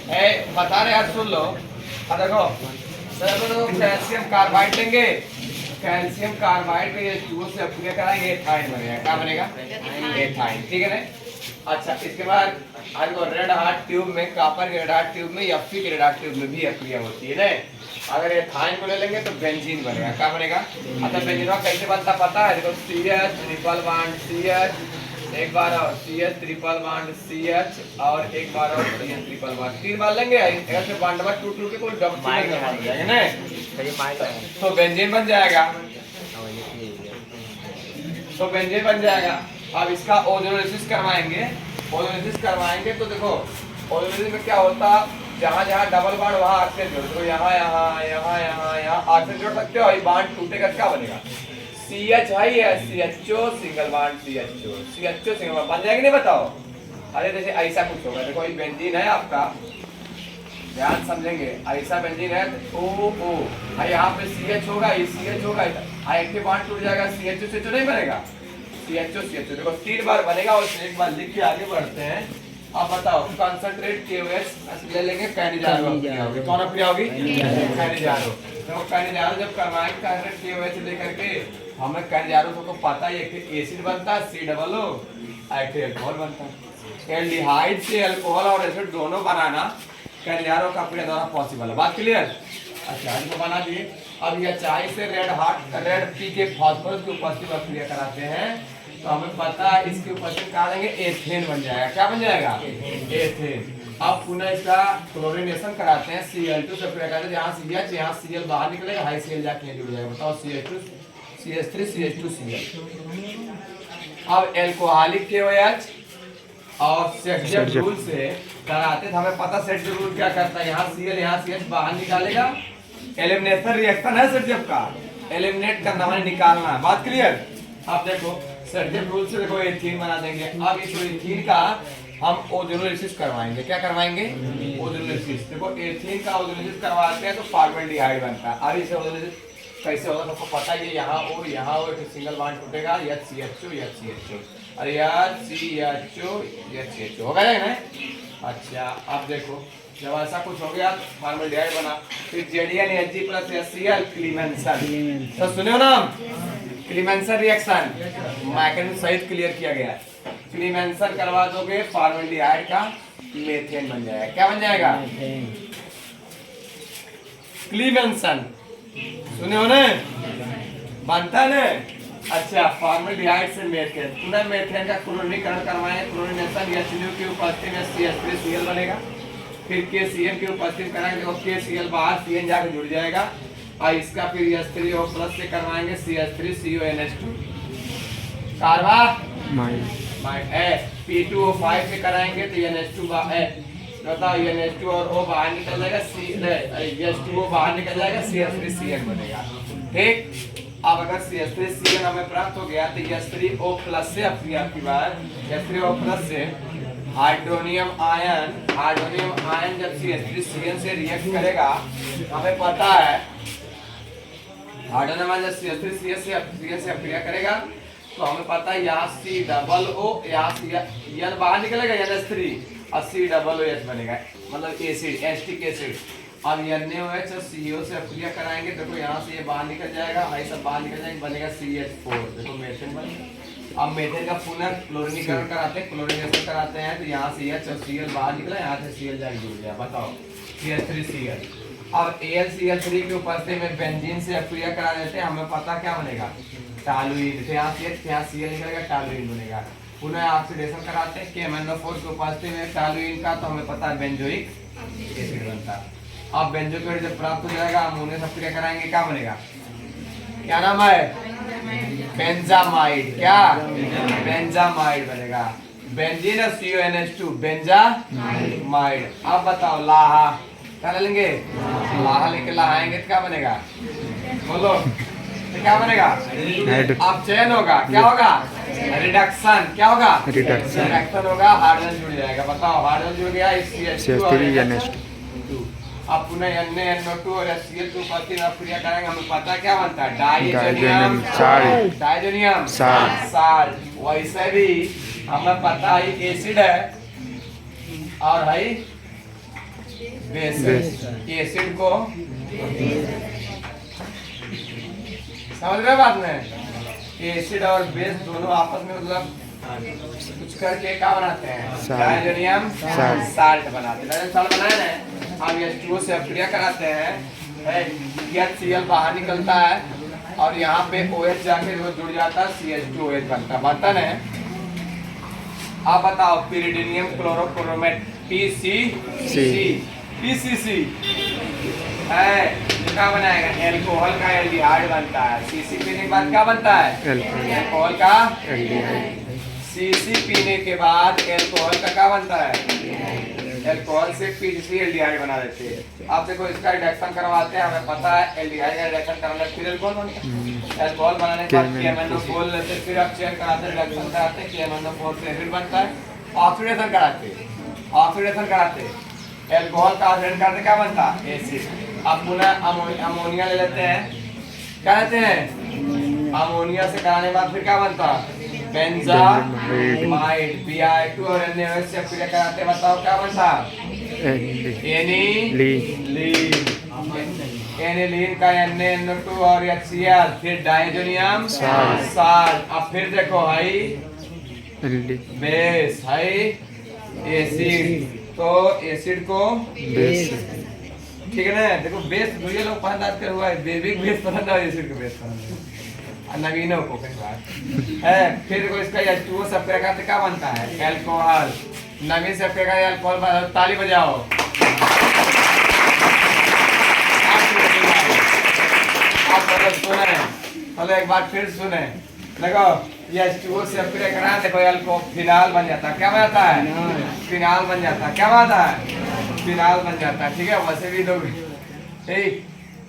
बता रहे यार, सुन लो। देखो सर, लोग कैल्शियम कार्बाइड लेंगे। कैल्शियम कार्बाइड का ये H2O से अपने कराएंगे, एथाइन बनेगा। क्या बनेगा? एथाइन। ठीक है ना? अच्छा, इसके बाद आज को रेड हार्ट ट्यूब में, कॉपर के रेड हार्ट ट्यूब में, Fe के रेड हार्ट ट्यूब में भी अक्रिया होती है ना। अगर एथाइन को ले लेंगे तो बेंजीन बनेगा। क्या बनेगा? अच्छा, बेंजीन कैसे बनता पता है? देखो CH ट्रिपल बॉन्ड CH, एक बार और CH ट्रिपल बॉन्ड CH, और एक बार और CH ट्रिपल बॉन्ड। 3 बार लेंगे, ऐसे बॉन्ड में टूट टूट के कोई डबल बन जाएगा ना, तो बेंजीन बन जाएगा। तो बेंजीन बन जाएगा। अब इसका ओजोनोलिसिस करवाएंगे तो देखो ओजोनोलिसिस में क्या होता, जहाँ जहाँ डबल बॉन्ड वहाँ ऑक्सीजन जोड़ दो, यहाँ यहाँ यहाँ यहाँ यहाँ ऑक्सीजन जोड़ सकते हो। बॉन्ड टूटेगा, क्या बनेगा? CH है CHO single bond CHO single bond बन जाएगी नहीं? बताओ। अरे जैसे ऐसा कुछ होगा, देखो ये बेंजीन है आपका, ध्यान समझेंगे। ऐसा बेंजीन है O यहाँ पे CH होगा, ये CH होगा, एक के बॉन्ड टूट जाएगा, CHO CHO नहीं बनेगा, CHO देखो 3 बार बनेगा। और एक बार लिख के आगे बढ़ते हैं। अब बताओ, कंसंट्रेट KOH ले लेंगे, कैनिजारो होगी। कौन अक्रिया होगी? कैनिजारो। तो कैनिजारो जब करवाएंगे कंसंट्रेट KOH लेकर के, हमें कैनिजारो को पता है एक एसिड बनता है COO, एक अल्कोहल बनता है। एल्डिहाइड से अल्कोहल और एसिड दोनों बनाना कैनिजारो का अक्रिया द्वारा पॉसिबल है। बात क्लियर? अच्छा, इनको बना दिए। अब यह चाय से रेड पी के फास्फोरस की उपस्थिति में अक्रिया कराते हैं, तो हमें पता है इसकी उपस्थिति कहा देंगे, एथेन बन जाएगा। क्या बन जाएगा? एथेन। अब पुनः इसका क्लोरीनेशन कराते हैं, Cl2 से अक्रिया कराते हैं, जहाँ CH यहाँ Cl बाहर निकलेगा, हाई Cl जाके जुड़ जाएगा। बताओ CH2 CH3 CH2 Cl। अब एल्कोहलिक KOH और सेक्शन रूल से कराते थे, हमें पता सेक्शन रूल क्या करता है, यहाँ Cl यहाँ CH बाहर निकालेगा। एलिमिनेशन रिएक्शन है सर्जेप का, एलिमिनेट करना माने निकालना है। बात क्लियर? आप देखो सर्जेप रूल से देखो एथीन बना देंगे। अब इस एथीन का हम ओजोनोलिसिस करवाएंगे। क्या करवाएंगे? ओजोनोलिसिस। देखो एथीन का ओजोनोलिसिस करवाते हैं तो फॉर्मल्डिहाइड बनता है। अब इसे ओजोनोलिसिस कैसे होगा सबको पता है, यहाँ ओ एक सिंगल बॉन्ड टूटेगा, CHO और CHO होगा ना। अच्छा, अब देखो जब ऐसा कुछ हो गया, फॉर्मल्डिहाइड बना, फिर ZnHg प्लस HCl क्लीमेंसन। तो सुने हो नाम? क्लीमेंसन रिएक्शन मैकेनिज्म सहित क्लियर किया गया है। क्लीमेंसन करवा दोगे, फॉर्मल्डिहाइड का मेथेन बन जाएगा। क्या बन जाएगा? क्लीमेंसन। सुने हो ना? बनता है ना? अच्छा, फॉर्मल्डिहाइड से मेथेन, पुनः मेथेन का क्लोरीनीकरण करवाएं, क्लोरीनेशन HNO की उपस्थिति में CH3Cl बनेगा। फिर KCl की उपस्थिति कराएंगे, देखो KCl बाहर CN जाकर जुड़ जाएगा, और इसका फिर H3O प्लस से करवाएंगे, CH3CONH2 कार्बामाइड। P2O5 से कराएंगे तो NH2 बताओ, NH2 और O बाहर निकल जाएगा, H2O बाहर निकल जाएगा, CH3Cl बनेगा। ठीक। अब अगर CH3Cl हमें प्राप्त हो गया तो H3O प्लस से आपकी बात, H3O प्लस से हाइड्रोनियम आयन जब CH3Cl से रिएक्ट करेगा, हमें पता है हाइड्रोनियम आयन जब CH3Cl से अक्रिया करेगा तो हमें पता है यहाँ COO, यहाँ N बाहर निकलेगा, NH3 और COOH बनेगा, मतलब एसिड, एस्टिक एसिड। अब NaOH और CO से अक्रिया कराएंगे, देखो यहाँ से ये बाहर निकल जाएगा, ये सब बाहर निकल जाएगा, बनेगा CH4। देखो मेथेन बनेगा। अब मेथेन का पुनः क्लोरीनीकरण कराते हैं, क्लोरीनेशन कराते हैं, तो यहाँ से H और Cl बाहर निकला, यहाँ से Cl जाके जुड़ गया। बताओ CH3Cl। अब AlCl3 की उपस्थिति में बेंजीन से अक्रिया करा देते हैं, हमें पता क्या बनेगा? टॉलुइन। यहाँ CH यहाँ Cl निकलेगा, टॉलुइन बनेगा। पुनः ऑक्सीडेशन कराते हैं KMnO4 की उपस्थिति में टॉलुइन का, तो हमें पता है बेंजोइक एसिड बनता है। अब बेंजोइक जब प्राप्त हो जाएगा, अमोनिया से अक्रिया कराएंगे, क्या बनेगा? क्या नाम है? बेंजामाइड। क्या? बेंजामाइड बनेगा। बेंजीन और CONH2 बेंजामाइड। अब बताओ लाहा, क्या ले लेंगे? लाहा लेके लाहाएंगे तो क्या बनेगा? बोलो, तो क्या बनेगा? अब चयन होगा, क्या होगा? रिडक्शन। क्या होगा? रिडक्शन होगा, हाइड्रोजन जुड़ जाएगा। बताओ हाइड्रोजन जुड़ गया, CH3NH2। अब पुनः NaNO2 और HCl2 उपस्थिति में अक्रिया करेंगे, हमें पता क्या बनता है? Diazonium salt. वैसे भी हमें पता है एसिड है और है बेस। एसिड को समझ रहे बात में? एसिड और बेस दोनों आपस में मतलब कुछ करके क्या बनाते हैं? डायजोनियम साल्ट बनाते हैं। डायजोनियम साल्ट बनाए ना, हम H2O से अपक्रिया कराते हैं, HCl बाहर निकलता है और यहाँ पे OH जाके जुड़ जाता है, CH2OH बनता है। आप बताओ पिरिडीनियम क्लोरोक्रोमेट PCC है, क्या बनाएगा? एल्कोहल का एल्डिहाइड बनता है। CC पीने के बाद क्या बनता है? एल्कोहल का एल्डिहाइड। CC पीने के बाद एल्कोहल का क्या बनता है? एल्कोहल से PCC एल्डिहाइड बना देते हैं। आप देखो इसका रिडक्शन करवाते हैं, हमें पता है एल्डिहाइड का रिडक्शन करने फिर एल्कोहल बनता है। एल्कोहल बनाने के बाद KMnO4 लेते हैं, फिर आप चेक कराते हैं, रिडक्शन कराते हैं, KMnO4 से एसिड बनता है। ऑक्सीडेशन कराते हैं, एल्कोहल का ऑक्सीडेशन करते क्या बनता है? एसिड। अब पुनः अमोनिया ले लेते हैं, क्या लेते हैं? अमोनिया से कराने के बाद फिर क्या बनता है? बेंजामाइड। Bi2 और NaOH से क्रिया कराते हैं, बताओ क्या बनता? एनिलीन का NaNO2 और HCl, फिर डायजोनियम साल्ट। अब फिर देखो हाई बेस, हाई एसिड। तो एसिड को बेस, ठीक है ना? देखो बेस दो ये लोग पसंद आते हुआ है, बेसिक बेस पसंद है, एसिड को बेस पसंद है, नवीनों को कई बार है। फिर देखो इसका H2O से अपक्रिया करते क्या बनता है? एल्कोहल। नवीन से अपक्रिया करते एल्कोहल, ताली बजाओ। आप सुने, चलो एक बार फिर सुने, देखो ये H2O से अपक्रिया करा, देखो एल्कोहल फिनाल बन जाता है। क्या बन जाता है? फिनाल बन जाता है। क्या बनता है? फिनाल बन जाता है। ठीक है, वैसे भी लोग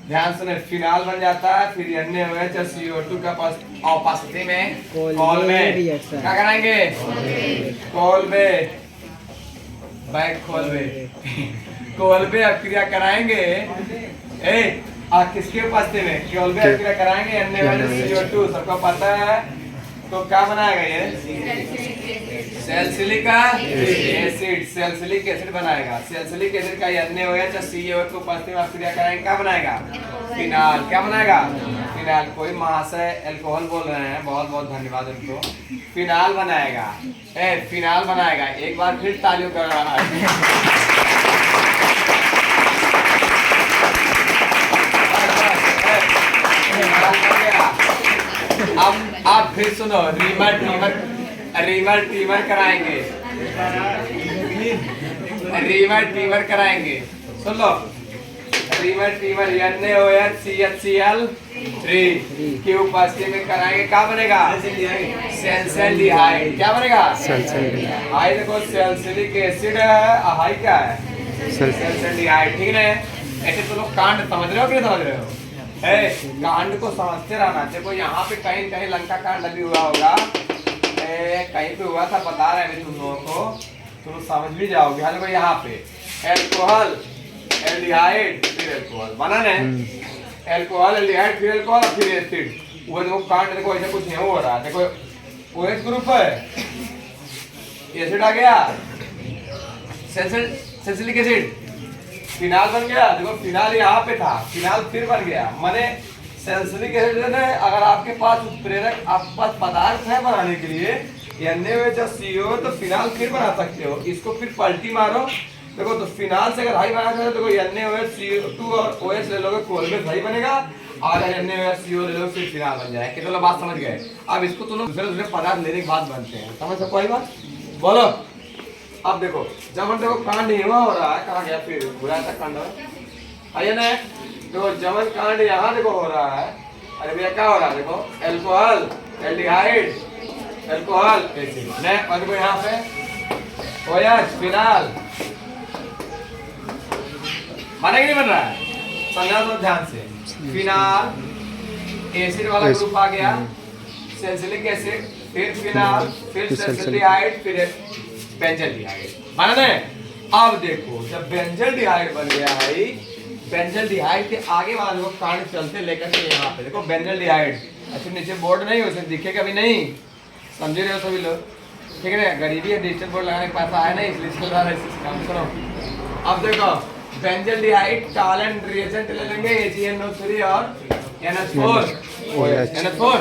ध्यान सुने, फिनाल बन जाता है। फिर NaOH और CO2 का उपस्थिति में कॉल में क्या कराएंगे? कॉल में अपक्रिया कराएंगे। किसके उपस्थिति में? कॉल में अपक्रिया कराएंगे, NaOH और CO2 सबको पता है। तो क्या बनाएगा ये? सैलिसिलिक एसिड, सैलिसिलिक एसिड बनाएगा। सैलिसिलिक एसिड का NaOH और CO2 को उपस्थिति में अपक्रिया कराएंगे, क्या बनाएगा? फिनाल। क्या बनाएगा? फिनाल। कोई महाशय अल्कोहल बोल रहे हैं, बहुत बहुत धन्यवाद उनको। फिनाल बनाएगा, फिनाल बनाएगा। एक बार फिर तालियों कर रहा है। अब आप फिर सुनो, रीमर टीमर कराएंगे, सुन लो। रीमर टीमर NaOH CHCl3 की उपस्थिति में कराएंगे, क्या बनेगा? सैलिसिलडिहाइड। क्या बनेगा? हाई। देखो सैलिसिलिक एसिड है, हाई क्या है? सैलिसिलडिहाइड। ठीक है, ऐसे तो लोग कांड समझ रहे हो कि नहीं समझ रहे हो? कांड को समझते रहना। देखो यहाँ पे कहीं कहीं लंका कांड अभी हुआ होगा, कहीं पे हुआ था, बता रहे हैं तुम लोगों को, तुम समझ भी जाओगे। हाँ देखो यहाँ पे एल्कोहल एल्डिहाइड फिर एल्कोहल बना ना, एल्कोहल एल्डिहाइड फिर एल्कोहल फिर एसिड। वो देखो कांड, देखो ऐसा कुछ नहीं हो रहा है। देखो OH ग्रुप है, एसिड आ गया, सैलिसिलिक एसिड, फिनाल बन गया। देखो फिनाल यहाँ पे था, फिनाल फिर बन गया। माने सैलिसिलिक एसिड है, अगर आपके पास उत्प्रेरक, आपके पास पदार्थ है बनाने के लिए NaOH और CO, तो फिनाल फिर बना सकते हो। इसको फिर पलटी मारो, देखो तो फिनाल से अगर हाई बनाना चाहते हो, देखो NaOH CO2 और OH ले लोगे, कोल में हाई बनेगा। और NaOH CO ले लोगे, फिर फिनाल बन जाएगा। कितना बात समझ गए? अब इसको तुम लोग दूसरे पदार्थ लेने के बाद बनते हैं, समझ सको? कोई बात बोलो। अब देखो जब देखो कांड यहाँ हो रहा है, कहाँ गया फिर बुरा था कांड? आइए ना, देखो जमन कांड यहाँ देखो हो रहा है। अरे भैया क्या हो रहा है? देखो एल्कोहल एल्डिहाइड एल्कोहल एसिड ने, और देखो यहाँ पे OH फिनाल बना कि नहीं बन रहा है? समझा तो ध्यान से। फिनाल एसिड वाला ग्रुप आ गया, सैलिसिलिक एसिड, फिर फिनाल, फिर सैलिसिलडिहाइड, फिर बेंजल्डिहाइड बना ना। अब देखो जब बेंजल्डिहाइड बन गया है, बेंजल्डिहाइड के आगे वाला लोग कांड चलते लेकर के यहाँ पे देखो बेंजल्डिहाइड। अच्छा नीचे बोर्ड नहीं हो, उसमें दिखेगा भी नहीं, समझे रहे हो सभी लोग? ठीक है ना, गरीबी है, डिजिटल बोर्ड लगाने के पास आया नहीं, इसलिए चल रहा है काम। सुनो अब देखो बेंजल्डिहाइड टॉलेंट रिएजेंट ले लेंगे AgNO3 और NH4 NH4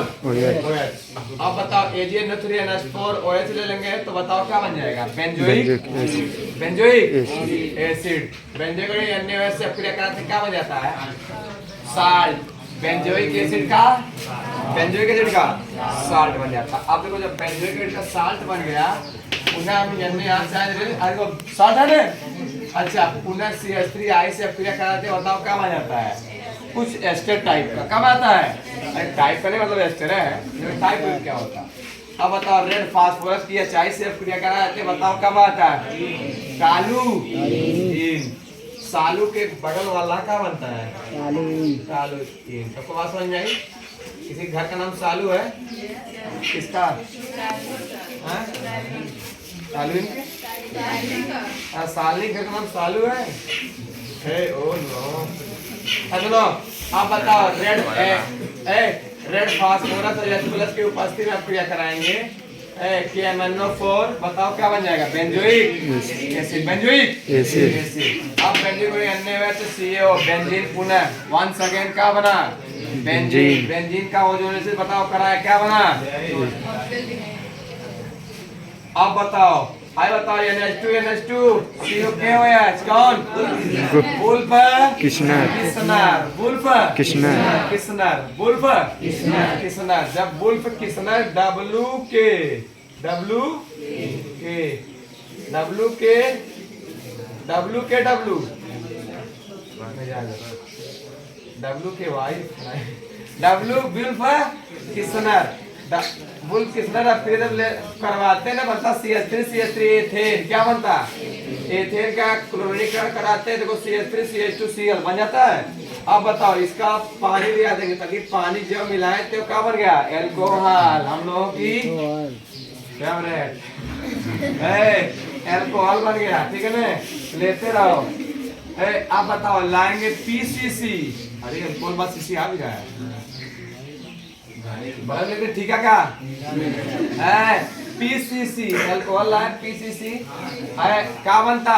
अब बताओ AgNO3 NH4 OH ले लेंगे तो बताओ क्या बन जाएगा बेंजोइक एसिड बेंजोइक NaOH से क्रिया कराते क्या बन जाता है साल्ट बेंजोइक एसिड का साल्ट बन जाता है। अब देखो जब बेंजोइक एसिड का साल्ट बन गया पुनः हम साल्ट है अच्छा पुनः CH3 से क्रिया कराते बताओ क्या बन जाता है कुछ एस्टर टाइप का कब आता है टाइप का नहीं मतलब एस्टर है टाइप क्या होता है। अब बताओ रेड फास्फोरस की HI से क्रिया कराते बताओ कब आता है टॉलुइन सालू के बगल वाला क्या बनता है टॉलुइन सबको बात समझ में आई किसी घर का नाम सालू है किसका टॉलुइन सालनी घर का नाम सालू है ओ नो चलो आप बताओ रेड फास्फोरस और H+ की उपस्थिति में क्रिया कराएंगे KMnO4 बताओ क्या बन जाएगा बेंजोइक एसिड अब बेंजोइक NaOH CO बेंजीन पुनः वंस अगेन क्या बना बेंजीन का ओजोनेसिस बताओ कराया क्या बना अब बताओ NH2 COKOH कौन वुल्फ किसनर जब वुल्फ किसनर वुल्फ किसनर फिर करवाते ना बनता CH3 एथेन क्या बनता एथेन का क्लोरीनीकरण कराते हैं देखो CH3CH2Cl बन जाता है। अब बताओ इसका पानी भी आ देंगे ताकि पानी जब मिलाए तो क्या बन गया एल्कोहल हम लोगों की फेवरेट एल्कोहल बन गया ठीक है ना लेते रहो। अब बताओ लाएंगे PCC अरे एल्कोहल बाद CC आ भी गया ठीक है क्या PCC अल्कोहल लाइन PCC क्या बनता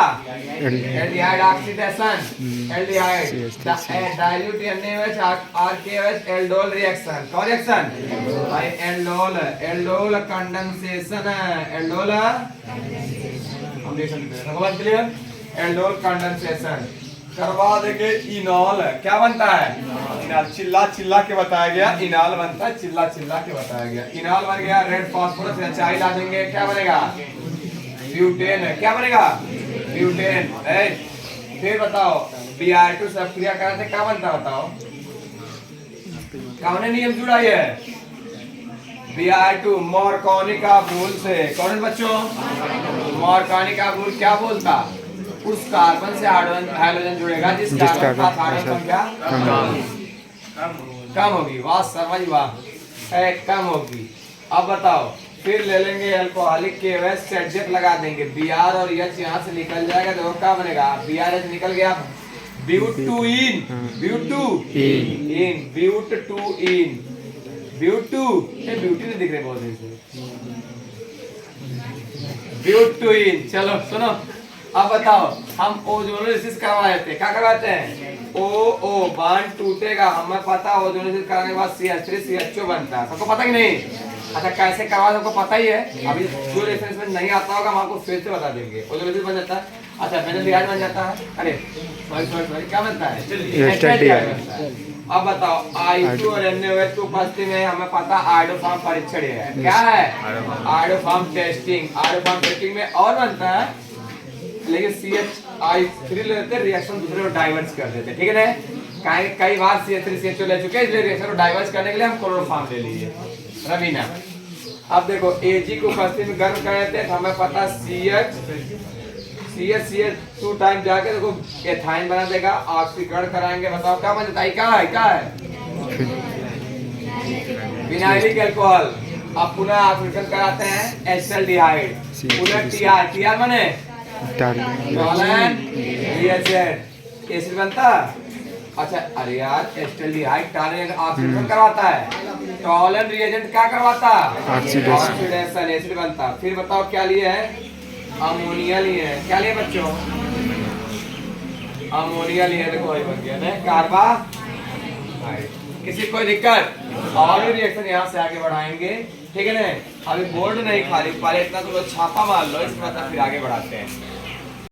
aldehyde oxidation aldehyde dilute NaOH RKOH aldol reaction कौन रिएक्शन भाई एल्डोल कंडेंसेशन एल्डोल हम देख सकते हैं क्लियर एल्डोल कंडेंसेशन करवा देंगे इनॉल क्या बनता है इनॉल चिल्ला के बताया गया इनॉल बनता है चिल्ला के बताया गया इनॉल बन गया रेड फास्फोरस HI ला देंगे क्या बनेगा ब्यूटेन क्या बनेगा ब्यूटेन फिर बताओ Br2 से क्रिया कराते क्या बनता बताओ कौन नियम जुड़ा है Br2 मॉर्कोनी का रूल से कौन बच्चों मॉर्कोनी का रूल क्या बोलता उस कार्बन से हाइड्रोजन जुड़ेगा जिस कार्बन का कार्बन संख्या कम होगी वाह शर्मा जी वाह कम होगी। अब बताओ फिर ले लेंगे अल्कोहलिक KOH सेट लगा देंगे Br और H यहाँ से निकल जाएगा तो क्या बनेगा BRH निकल गया ब्यूटूइन ब्यूटी नहीं दिख रहे बहुत ब्यूटूइन चलो सुनो। अब बताओ हम ओजोनोलिसिस करवाए थे क्या करवाते हैं O बांड टूटेगा हमें पता ओजोनोलिसिस कराने के बाद CH3CHO बनता है सबको पता कि नहीं अच्छा कैसे करवा सबको पता ही है अभी जो रेफरेंस में नहीं आता होगा हम आपको फिर से बता देंगे ओजोनोलिसिस बन जाता है अच्छा बेंजोइक बन जाता है अरे सॉरी क्या बनता है अब बताओ I2 और NaOH की उपस्थिति में हमें पता आयोडोफॉर्म परीक्षण है क्या है आयोडोफॉर्म टेस्टिंग में और बनता है लेकिन CH3 लेते रिएक्शन दूसरे को डाइवर्ट कर देते ठीक है ना कई बार CH3CHO ले चुके हैं इसलिए रिएक्शन को डाइवर्ट करने के लिए हम क्लोरोफॉर्म ले लिए रवीना। अब देखो Ag को उपस्थिति में गर्म कर देते हैं हमें पता CH2 टाइम जाके देखो एथाइन बना देगा ऑक्सीकरण कराएंगे बताओ क्या बन जाता है क्या है विनाइलिक अल्कोहल। अब पुनः ऑक्सीकरण कराते हैं एसिटाल्डिहाइड पुनः TR माने टॉलन रिएजेंट एसिड बनता अच्छा अरे यार एसिटाल्डिहाइड टॉलन ऑक्सीडेशन करवाता है टॉलन रिएजेंट क्या करवाता ऑक्सीडेशन एसिड बनता। फिर बताओ क्या लिए है अमोनिया लिए है क्या लिए बच्चों अमोनिया लिए, देखो वही बन गया ना कार्बा। किसी कोई दिक्कत? और भी रिएक्शन यहाँ से आगे बढ़ाएंगे, ठीक है ना। अभी बोर्ड नहीं खाली, पहले इतना तो छापा मार लो, इसके बाद फिर आगे बढ़ाते हैं।